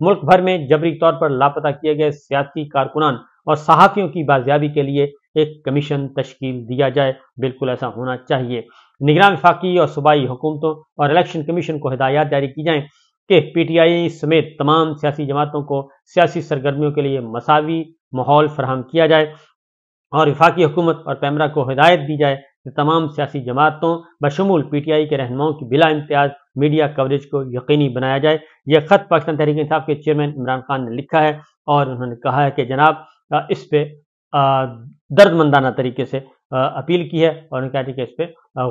ملک بھر میں جبری طور پر لاپتہ کیے گئے سیاسی کارکنان اور صحافیوں کی بازیابی کے لیے ایک کمیشن تشکیل دیا جائے۔ بالکل ایسا ہونا چاہیے۔ نگراں وفاقی اور صوبائی حکومتوں اور الیکشن کمیشن کو ہدایات جاری کی جائیں کہ پی ٹی آئی سمیت تمام سیاسی جماعتوں کو سیاسی سرگرمیوں کے لیے مساوی ماحول فراہم کیا جائے، اور وفاقی حکومت اور پیمرا کو ہدایت دی جائے کہ تمام سیاسی جماعتوں بشمول پی ٹی آئی کے رہنماؤں کی بلا امتیاز میڈیا کوریج کو یقینی بنایا جائے۔ یہ خط پاکستان تحریک انصاف کے چیئرمین عمران خان نے لکھا ہے، اور انہوں نے کہا ہے کہ جناب اس پہ درد مندانہ طریقے سے اپیل کی ہے، اور انہوں نے کہا کہ اس پہ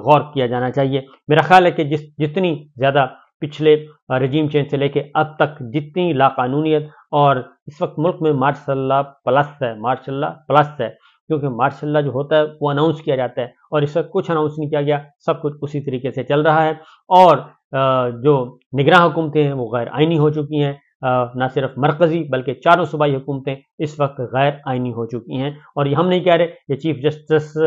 غور کیا جانا چاہیے۔ میرا خیال ہے کہ جتنی زیادہ پچھلے رجیم چینج سے لے کے اب تک جتنی لاقانونیت، اور اس وقت ملک میں مارشل لا پلس ہے، کیونکہ مارشل لا جو ہوتا ہے وہ اناؤنس کیا جاتا ہے، اور اس وقت کچھ اناؤنس نہیں کیا گیا، سب کچھ اسی طریقے سے چل رہا ہے، اور جو نگراں حکومتیں ہیں وہ غیر آئینی ہو چکی ہیں، نہ صرف مرکزی بلکہ چاروں صوبائی حکومتیں اس وقت غیر آئینی ہو چکی ہیں۔ اور یہ ہم نہیں کہہ رہے، یہ چیف جسٹس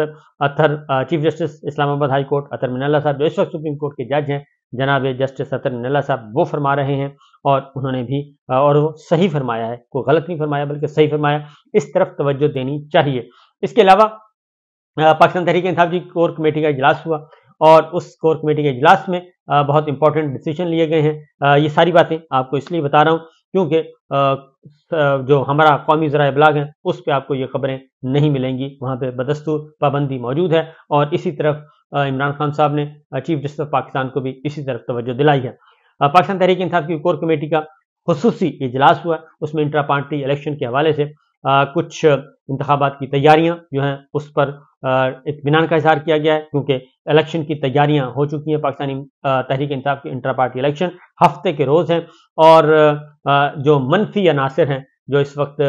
اسلام آباد ہائی کورٹ اطہر من اللہ صاحب جو اس وقت سپریم کورٹ کے جج ہیں، جناب جسٹس اطہر من اللہ صاحب وہ فرما رہے ہیں، اور انہوں نے بھی اور وہ صحیح فرمایا ہے، کوئی غلط نہیں فرمایا بلکہ صحیح فرمایا۔ اس طرف توجہ دینی چاہیے۔ اس کے علاوہ پاکستان تحریک انصاف کی کور کمیٹی کا اجلاس ہوا، اور اس کور کمیٹی کے اجلاس میں بہت امپورٹنٹ ڈیسیجن لیے گئے ہیں۔ یہ ساری باتیں آپ کو اس لیے بتا رہا ہوں کیونکہ جو ہمارا قومی ذرائع ابلاغ ہیں اس پہ آپ کو یہ خبریں نہیں ملیں گی، وہاں پہ بدستور پابندی موجود ہے، اور اسی طرف عمران خان صاحب نے چیف جسٹس آف پاکستان کو بھی اسی طرف توجہ دلائی ہے۔ پاکستان تحریک انصاف کی کور کمیٹی کا خصوصی اجلاس ہوا، اس میں انٹرا پارٹی الیکشن کے حوالے سے کچھ انتخابات کی تیاریاں جو ہیں اس پر اطمینان کا اظہار کیا گیا ہے، کیونکہ الیکشن کی تیاریاں ہو چکی ہیں۔ پاکستانی تحریک انصاف کی انٹرا پارٹی الیکشن ہفتے کے روز ہیں، اور جو منفی عناصر ہیں جو اس وقت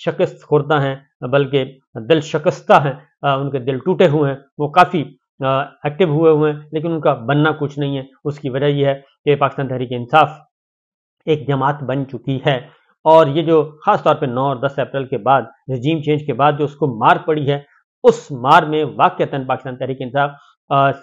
شکست خوردہ ہیں بلکہ دل شکستہ ہیں، ان کے دل ٹوٹے ہوئے ہیں، وہ کافی ایکٹیو ہوئے ہیں، لیکن ان کا بننا کچھ نہیں ہے۔ اس کی وجہ یہ ہے کہ پاکستان تحریک انصاف ایک جماعت بن چکی ہے، اور یہ جو خاص طور پہ 9 اور 10 اپریل کے بعد رجیم چینج کے بعد جو اس کو مار پڑی ہے، اس مار میں واقعتاً پاکستان تحریک انصاف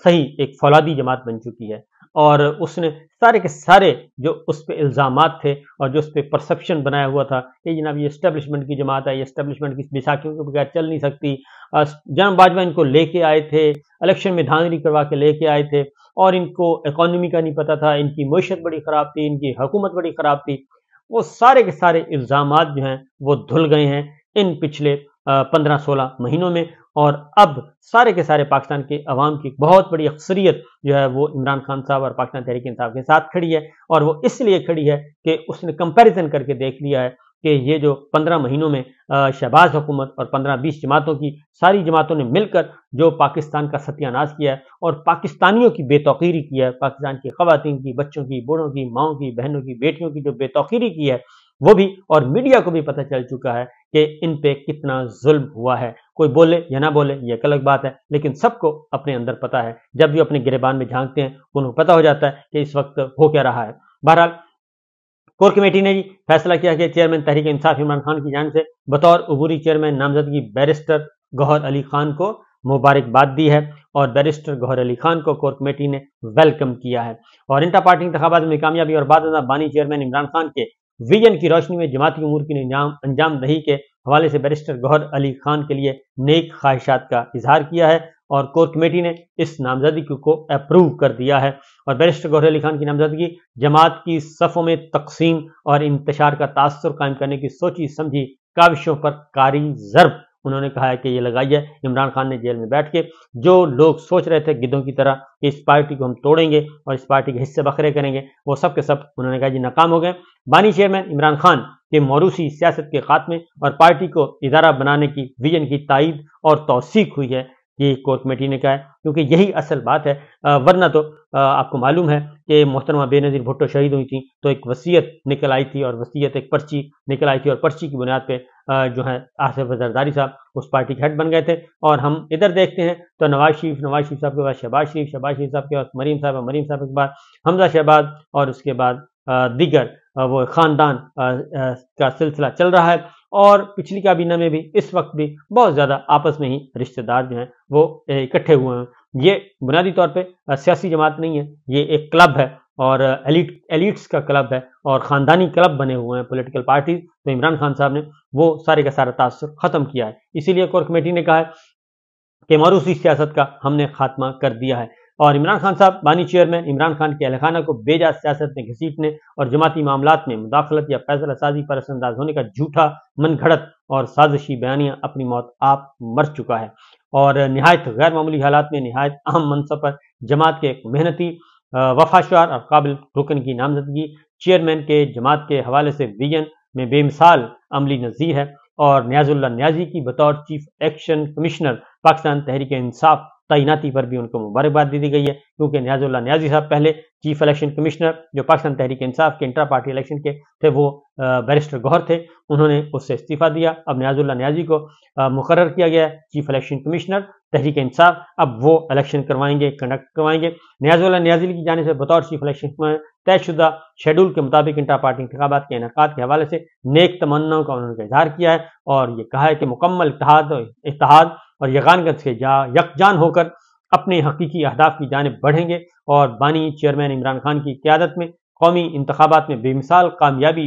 صحیح ایک فولادی جماعت بن چکی ہے، اور اس نے سارے کے سارے جو اس پہ الزامات تھے اور جو اس پہ پرسپشن بنایا ہوا تھا کہ جناب یہ اسٹیبلشمنٹ کی جماعت ہے، یہ اسٹیبلشمنٹ کی بیساکھیوں کے بغیر چل نہیں سکتی، جناب باجوہ ان کو لے کے آئے تھے، الیکشن میں دھاندلی کروا کے لے کے آئے تھے، اور ان کو اکانومی کا نہیں پتا تھا، ان کی معیشت بڑی خراب تھی، ان کی حکومت بڑی خراب تھی، وہ سارے کے سارے الزامات جو ہیں وہ دھل گئے ہیں ان پچھلے 15-16 مہینوں میں، اور اب سارے کے سارے پاکستان کے عوام کی بہت بڑی اکثریت جو ہے وہ عمران خان صاحب اور پاکستان تحریک انصاف کے ساتھ کھڑی ہے، اور وہ اس لیے کھڑی ہے کہ اس نے کمپیریزن کر کے دیکھ لیا ہے کہ یہ جو 15 مہینوں میں شہباز حکومت اور 15-20 جماعتوں کی ساری جماعتوں نے مل کر جو پاکستان کا ستیہ ناش کیا ہے اور پاکستانیوں کی بے توقیری کی ہے، پاکستان کی خواتین کی، بچوں کی، بوڑھوں کی، ماؤں کی، بہنوں کی، بیٹیوں کی جو بے توقیری کی ہے، وہ بھی اور میڈیا کو بھی پتہ چل چکا ہے کہ ان پہ کتنا ظلم ہوا ہے۔ کوئی بولے یا نہ بولے یہ ایک الگ بات ہے، لیکن سب کو اپنے اندر پتہ ہے، جب بھی اپنے گریبان میں جھانکتے ہیں انہیں پتہ ہو جاتا ہے کہ اس وقت ہو کیا رہا ہے۔ بہرحال کور کمیٹی نے فیصلہ کیا کہ چیئرمین تحریک انصاف عمران خان کی جانب سے بطور عبوری چیئرمین نامزدگی بیرسٹر گوہر علی خان کو مبارکباد دی ہے، اور بیرسٹر گوہر علی خان کو کور کمیٹی نے ویلکم کیا ہے، اور انٹرا پارٹی انتخابات میں کامیابی اور بعد ازاں بانی چیئرمین عمران خان کے ویژن کی روشنی میں جماعتی امور کی انجام دہی کے حوالے سے بیرسٹر گوہر علی خان کے لیے نیک خواہشات کا اظہار کیا ہے، اور کور کمیٹی نے اس نامزدگی کو اپروو کر دیا ہے، اور بیرسٹر گوہر علی خان کی نامزدگی جماعت کی صفوں میں تقسیم اور انتشار کا تاثر قائم کرنے کی سوچی سمجھی کاوشوں پر کاری ضرب انہوں نے کہا ہے کہ یہ لگائی ہے۔ عمران خان نے جیل میں بیٹھ کے جو لوگ سوچ رہے تھے گدھوں کی طرح کہ اس پارٹی کو ہم توڑیں گے اور اس پارٹی کے حصے بکھرے کریں گے، وہ سب کے سب انہوں نے کہا جی ناکام ہو گئے۔ بانی چیئرمین عمران خان کے موروثی سیاست کے خاتمے اور پارٹی کو ادارہ بنانے کی ویژن کی تائید اور توثیق ہوئی ہے، یہ کور کمیٹی نے کہا ہے، کیونکہ یہی اصل بات ہے، ورنہ تو آپ کو معلوم ہے کہ محترمہ بے نظیر بھٹو شہید ہوئی تھیں تو ایک وصیت نکل آئی تھی، اور وصیت ایک پرچی نکل آئی تھی، اور پرچی کی بنیاد پہ جو ہے آصف زرداری صاحب اس پارٹی کے ہیڈ بن گئے تھے، اور ہم ادھر دیکھتے ہیں تو نواز شریف صاحب کے بعد شہباز شریف صاحب کے بعد مریم صاحب کے بعد حمزہ شہباز، اور اس کے بعد دیگر وہ خاندان کا سلسلہ چل رہا ہے، اور پچھلی کابینہ میں بھی اس وقت بھی بہت زیادہ آپس میں ہی رشتہ دار جو ہیں وہ اکٹھے ہوئے ہیں۔ یہ بنیادی طور پہ سیاسی جماعت نہیں ہے، یہ ایک کلب ہے، اور ایلیٹس کا کلب ہے اور خاندانی کلب بنے ہوئے ہیں پولیٹیکل پارٹیز، تو عمران خان صاحب نے وہ سارے کا سارا تاثر ختم کیا ہے. اسی لیے کور کمیٹی نے کہا ہے کہ موروثی سیاست کا ہم نے خاتمہ کر دیا ہے. اور عمران خان صاحب بانی چیئرمین عمران خان کے اہل خانہ کو بے جا سیاست میں گھسیٹنے اور جماعتی معاملات میں مداخلت یا فیصلہ سازی پر اثر انداز ہونے کا جھوٹا من گھڑت اور سازشی بیانیہ اپنی موت آپ مر چکا ہے. اور نہایت غیر معمولی حالات میں نہایت اہم منصب پر جماعت کے ایک محنتی وفاشار اور قابل رکن کی نامزدگی چیئرمین کے جماعت کے حوالے سے ویژن میں بے مثال عملی نظیر ہے. اور نیاز اللہ نیازی کی بطور chief election commissioner Pakistan Tehreek Insaf تعیناتی پر بھی ان کو مبارکباد دی گئی ہے، کیونکہ نیاز اللہ نیازی صاحب پہلے چیف الیکشن کمشنر جو پاکستان تحریک انصاف کے انٹرا پارٹی الیکشن کے تھے وہ بیرسٹر گوہر تھے، انہوں نے اس سے استعفیٰ دیا. اب نیاز اللہ نیازی کو مقرر کیا گیا ہے chief election commissioner Tehreek Insaf. اب وہ الیکشن کروائیں گے، کنڈکٹ کروائیں گے. نیاز اللہ نیازی کی جانب سے بطور چیف الیکشن طے شدہ شیڈول کے مطابق انٹرا پارٹی انتخابات کے انعقاد کے حوالے سے نیک تمناؤں کا انہوں نے اظہار کیا ہے اور یہ کہا ہے کہ مکمل اتحاد اور یگانگت سے یکجان ہو کر اپنے حقیقی اہداف کی جانب بڑھیں گے. اور بانی چیئرمین عمران خان کی قیادت میں قومی انتخابات میں بے مثال کامیابی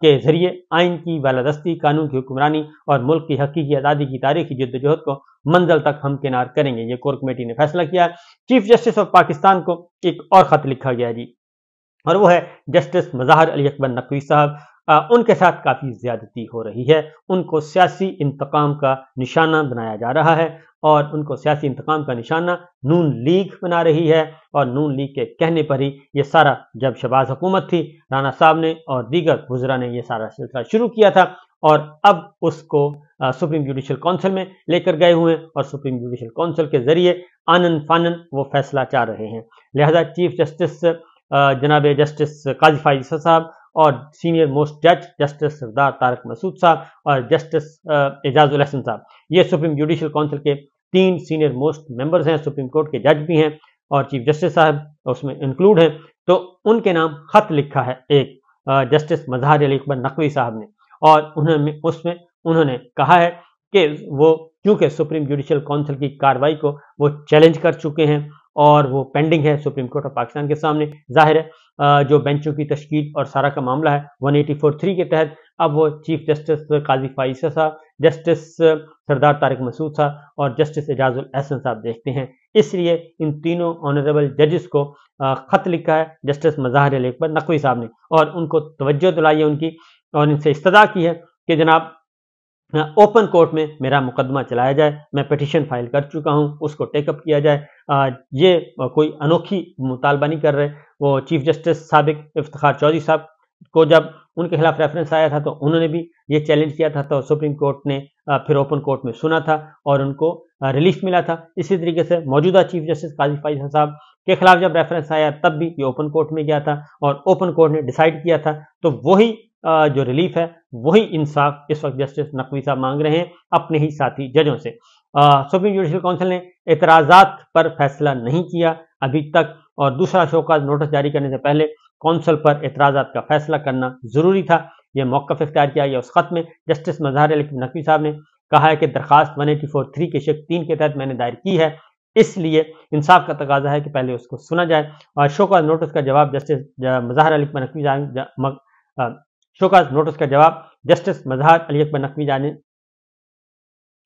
کے ذریعے آئین کی بالادستی، قانون کی حکمرانی اور ملک کی حقیقی آزادی کی تاریخی جدوجہد کو منزل تک ہمکنار کریں گے. یہ کور کمیٹی نے فیصلہ کیا ہے. چیف جسٹس آف پاکستان کو ایک اور خط لکھا گیا جی، اور وہ ہے جسٹس مظاہر علی اکبر نقوی صاحب. ان کے ساتھ کافی زیادتی ہو رہی ہے، ان کو سیاسی انتقام کا نشانہ بنایا جا رہا ہے اور ان کو سیاسی انتقام کا نشانہ نون لیگ بنا رہی ہے. اور نون لیگ کے کہنے پر ہی یہ سارا، جب شہباز حکومت تھی رانا صاحب نے اور دیگر وزراء نے یہ سارا سلسلہ شروع کیا تھا اور اب اس کو سپریم جوڈیشل کونسل میں لے کر گئے ہوئے ہیں اور سپریم جوڈیشل کونسل کے ذریعے آنن فانن وہ فیصلہ چاہ رہے ہیں. لہذا چیف جسٹس جناب جسٹس قاضی فائز صاحب اور سینئر موسٹ جج جسٹس سردار طارق مسعود صاحب اور جسٹس اعجاز الحسن صاحب، یہ سپریم جوڈیشل کونسل کے 3 سینئر موسٹ ممبرز ہیں، سپریم کورٹ کے جج بھی ہیں اور چیف جسٹس صاحب اس میں انکلوڈ ہیں. تو ان کے نام خط لکھا ہے ایک جسٹس مظاہر علی اکبر نقوی صاحب نے، اور انہوں نے کہا ہے کہ وہ کیونکہ سپریم جوڈیشل کونسل کی کارروائی کو وہ چیلنج کر چکے ہیں اور وہ پینڈنگ ہے سپریم کورٹ آف پاکستان کے سامنے. ظاہر ہے جو بینچوں کی تشکیل اور سارا کا معاملہ ہے 184(3) کے تحت اب وہ چیف جسٹس قاضی فائز صاحب، جسٹس سردار طارق مسعود صاحب اور جسٹس اعجاز الحسن صاحب دیکھتے ہیں. اس لیے ان تینوں آنریبل ججز کو خط لکھا ہے جسٹس مظاہر علی اکبر نقوی صاحب نے اور ان کو توجہ دلائی ہے ان کی، اور ان سے استدعا کی ہے کہ جناب اوپن کورٹ میں میرا مقدمہ چلایا جائے. میں پیٹیشن فائل کر چکا ہوں، اس کو ٹیک اپ کیا جائے. یہ کوئی انوکھی مطالبہ نہیں کر رہے. وہ چیف جسٹس سابق افتخار چودھری صاحب کو جب ان کے خلاف ریفرنس آیا تھا تو انہوں نے بھی یہ چیلنج کیا تھا، تو سپریم کورٹ نے پھر اوپن کورٹ میں سنا تھا اور ان کو ریلیف ملا تھا. اسی طریقے سے موجودہ چیف جسٹس قاضی فائز صاحب کے خلاف جب ریفرنس آیا تب بھی یہ اوپن کورٹ میں گیا تھا اور اوپن کورٹ نے ڈیسائیڈ کیا تھا. تو وہی جو ریلیف ہے، وہی انصاف اس وقت جسٹس نقوی صاحب مانگ رہے ہیں اپنے ہی ساتھی ججوں سے. سپریم جوڈیشل کونسل نے اعتراضات پر فیصلہ نہیں کیا ابھی تک، اور دوسرا شوکاز نوٹس جاری کرنے سے پہلے کونسل پر اعتراضات کا فیصلہ کرنا ضروری تھا. یہ موقف اختیار کیا گیا. اس خط میں جسٹس مظاہر علی نقوی صاحب نے کہا ہے کہ درخواست 184(3) کے شق 3 کے تحت میں نے دائر کی ہے، اس لیے انصاف کا تقاضا ہے کہ پہلے اس کو سنا جائے. اور شوکاز نوٹس کا جواب جسٹس مظاہر علی نقوی شوکاز نوٹس کا جواب جسٹس مظاہر علی اکبر نقوی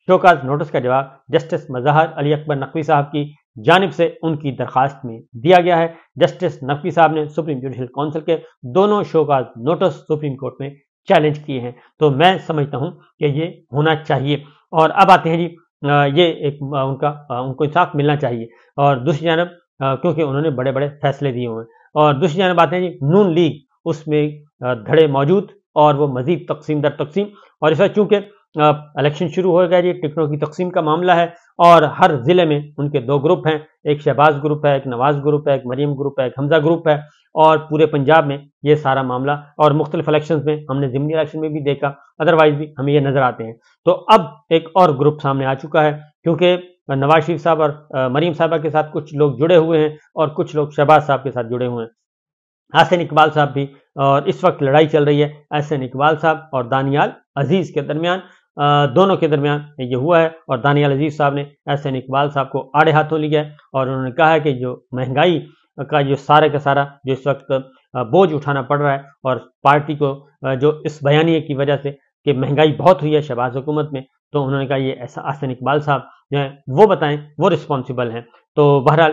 شوکاز نوٹس کا جواب جسٹس مظاہر علی اکبر نقوی صاحب کی جانب سے ان کی درخواست میں دیا گیا ہے. جسٹس نقوی صاحب نے سپریم جوڈیشل کونسل کے دونوں شوکاز نوٹس سپریم کورٹ میں چیلنج کیے ہیں. تو میں سمجھتا ہوں کہ یہ ہونا چاہیے. اور اب آتے ہیں جی یہ ایک ان کو انصاف ملنا چاہیے، اور دوسری جانب کیونکہ انہوں نے بڑے بڑے فیصلے دیے ہوئے ہیں، اور دوسری جانب آتے ہیں جی نون لیگ، اس میں دھڑے موجود اور وہ مزید تقسیم در تقسیم. اور اس وقت چونکہ الیکشن شروع ہو گیا جی، ٹکٹوں کی تقسیم کا معاملہ ہے اور ہر ضلع میں ان کے 2 گروپ ہیں، ایک شہباز گروپ ہے، ایک نواز گروپ ہے، ایک مریم گروپ ہے، ایک حمزہ گروپ ہے، اور پورے پنجاب میں یہ سارا معاملہ، اور مختلف الیکشنز میں ہم نے ضمنی الیکشن میں بھی دیکھا، ادروائز بھی ہمیں یہ نظر آتے ہیں. تو اب ایک اور گروپ سامنے آ چکا ہے، کیونکہ نواز شریف صاحب اور مریم صاحبہ کے ساتھ کچھ لوگ جڑے ہوئے ہیں اور کچھ لوگ شہباز صاحب کے ساتھ جڑے ہوئے ہیں، احسن اقبال صاحب بھی، اور اس وقت لڑائی چل رہی ہے احسن اقبال صاحب اور دانیال عزیز کے درمیان. دونوں کے درمیان یہ ہوا ہے، اور دانیال عزیز صاحب نے احسن اقبال صاحب کو آڑے ہاتھوں لیا ہے اور انہوں نے کہا ہے کہ جو مہنگائی کا یہ سارے کا سارا جو اس وقت بوجھ اٹھانا پڑ رہا ہے، اور پارٹی کو جو اس بیانیے کی وجہ سے کہ مہنگائی بہت ہوئی ہے شہباز حکومت میں، تو انہوں نے کہا یہ ایسا احسن اقبال صاحب جو ہیں وہ بتائیں، وہ رسپانسیبل ہیں۔ تو بہرحال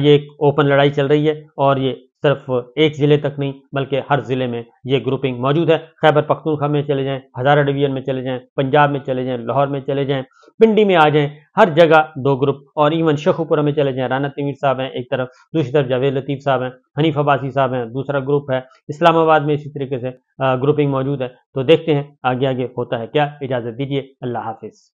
یہ ایک اوپن لڑائی چل رہی ہے، اور یہ صرف ایک ضلع تک نہیں بلکہ ہر ضلع میں یہ گروپنگ موجود ہے۔ خیبر پختونخوا میں چلے جائیں، ہزارہ ڈویژن میں چلے جائیں، پنجاب میں چلے جائیں، لاہور میں چلے جائیں، پنڈی میں آ جائیں، ہر جگہ دو گروپ، اور ایون شیخو پورہ میں چلے جائیں، رانا تنویر صاحب ہیں ایک طرف، دوسری طرف جاوید لطیف صاحب ہیں، حنیف عباسی صاحب ہیں، دوسرا گروپ ہے، اسلام آباد میں اسی طریقے سے گروپنگ موجود ہے۔ تو دیکھتے ہیں آگے آگے ہوتا ہے کیا۔ اجازت دیجیے، اللہ حافظ۔